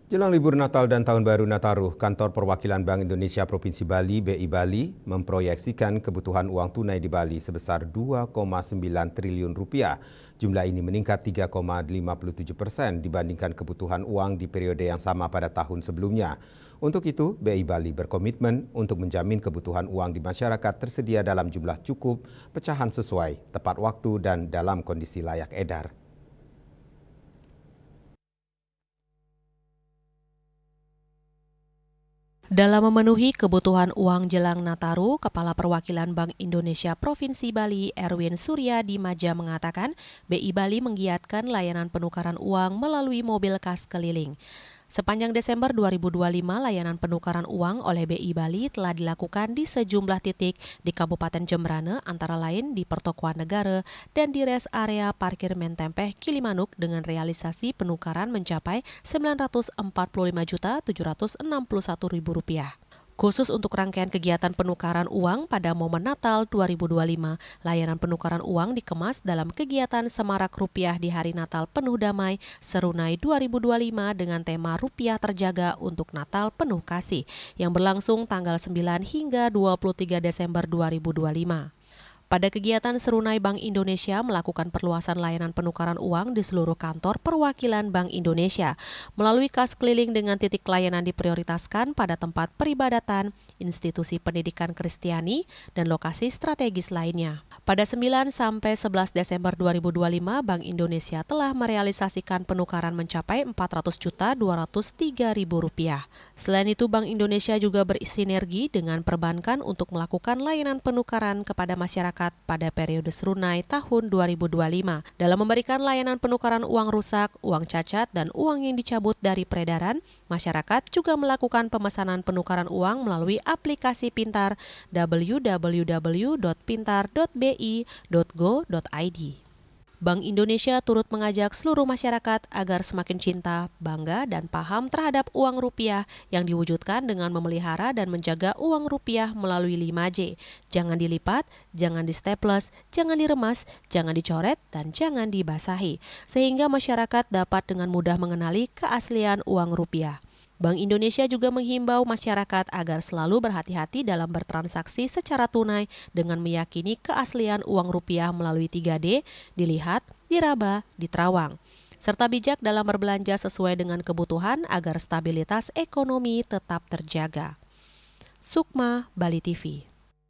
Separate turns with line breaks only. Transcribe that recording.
Jelang libur Natal dan Tahun Baru Nataru, Kantor Perwakilan Bank Indonesia Provinsi Bali (BI Bali) memproyeksikan kebutuhan uang tunai di Bali sebesar 2,9 triliun rupiah. Jumlah ini meningkat 3,57% dibandingkan kebutuhan uang di periode yang sama pada tahun sebelumnya. Untuk itu, BI Bali berkomitmen untuk menjamin kebutuhan uang di masyarakat tersedia dalam jumlah cukup, pecahan sesuai, tepat waktu, dan dalam kondisi layak edar.
Dalam memenuhi kebutuhan uang jelang Nataru, Kepala Perwakilan Bank Indonesia Provinsi Bali, Erwin Suryadi Maja mengatakan, BI Bali menggiatkan layanan penukaran uang melalui mobil kas keliling. Sepanjang Desember 2025, layanan penukaran uang oleh BI Bali telah dilakukan di sejumlah titik di Kabupaten Jembrane, antara lain di Pertokoan Negara dan di res area parkir Mentempeh, Kilimanuk dengan realisasi penukaran mencapai Rp945.761.000. Khusus untuk rangkaian kegiatan penukaran uang pada momen Natal 2025, layanan penukaran uang dikemas dalam kegiatan Semarak Rupiah di Hari Natal Penuh Damai Serunai 2025 dengan tema Rupiah Terjaga untuk Natal Penuh Kasih yang berlangsung tanggal 9 hingga 23 Desember 2025. Pada kegiatan Serunai, Bank Indonesia melakukan perluasan layanan penukaran uang di seluruh kantor perwakilan Bank Indonesia melalui kas keliling dengan titik layanan diprioritaskan pada tempat peribadatan, institusi pendidikan Kristiani, dan lokasi strategis lainnya. Pada 9 sampai 11 Desember 2025, Bank Indonesia telah merealisasikan penukaran mencapai Rp400.203.000. Selain itu, Bank Indonesia juga bersinergi dengan perbankan untuk melakukan layanan penukaran kepada masyarakat pada periode Serunai tahun 2025 dalam memberikan layanan penukaran uang rusak, uang cacat, dan uang yang dicabut dari peredaran. Masyarakat juga melakukan pemesanan penukaran uang melalui aplikasi pintar www.pintar.bi.go.id. Bank Indonesia turut mengajak seluruh masyarakat agar semakin cinta, bangga, dan paham terhadap uang rupiah yang diwujudkan dengan memelihara dan menjaga uang rupiah melalui 5J. Jangan dilipat, jangan di-staples, jangan diremas, jangan dicoret, dan jangan dibasahi, sehingga masyarakat dapat dengan mudah mengenali keaslian uang rupiah. Bank Indonesia juga menghimbau masyarakat agar selalu berhati-hati dalam bertransaksi secara tunai dengan meyakini keaslian uang rupiah melalui 3D, dilihat, diraba, diterawang, serta bijak dalam berbelanja sesuai dengan kebutuhan agar stabilitas ekonomi tetap terjaga. Sukma, Bali TV.